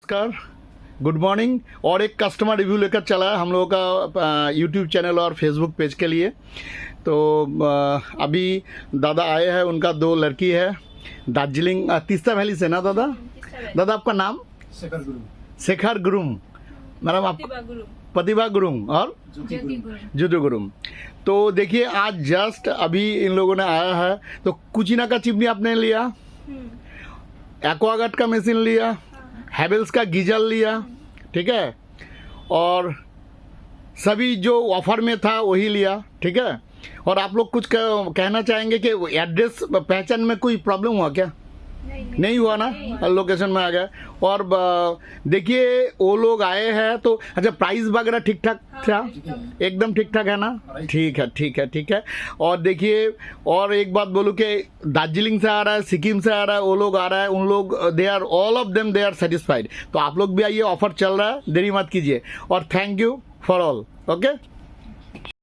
नमस्कार, good morning. और एक कस्टमर रिव्यू लेकर चला है हम लोगों का यूट्यूब चैनल और फेसबुक पेज के लिए। तो अभी दादा आए हैं, उनका 2 लड़की है, दार्जिलिंग तीस्ता वैली से ना दादा? दादा आपका नाम? शेखर गुरुम। मैडम आप? प्रतिभा गुरुम और जुदू गुरुम। तो देखिए आज जस्ट अभी इन लोगों ने आया है। तो कुचिना का चिमनी आपने लिया, एक्वागार्ड का मशीन लिया, हैवेल्स का गीजर लिया, ठीक है, और सभी जो ऑफर में था वही लिया, ठीक है। और आप लोग कुछ कहना चाहेंगे कि एड्रेस पहचान में कोई प्रॉब्लम हुआ क्या? नहीं हुआ ना, लोकेशन में आ गया। और देखिए वो लोग आए हैं तो अच्छा, प्राइस वगैरह ठीक ठाक था? एकदम ठीक ठाक है ना? ठीक है, ठीक है, ठीक है। और देखिए और एक बात बोलूँ कि दार्जिलिंग से आ रहा है, सिक्किम से आ रहा है, वो लोग आ रहा है, उन लोग they are all of them they are satisfied. तो आप लोग भी आइए, ऑफर चल रहा है, देरी मत कीजिए। और thank you for all. Okay.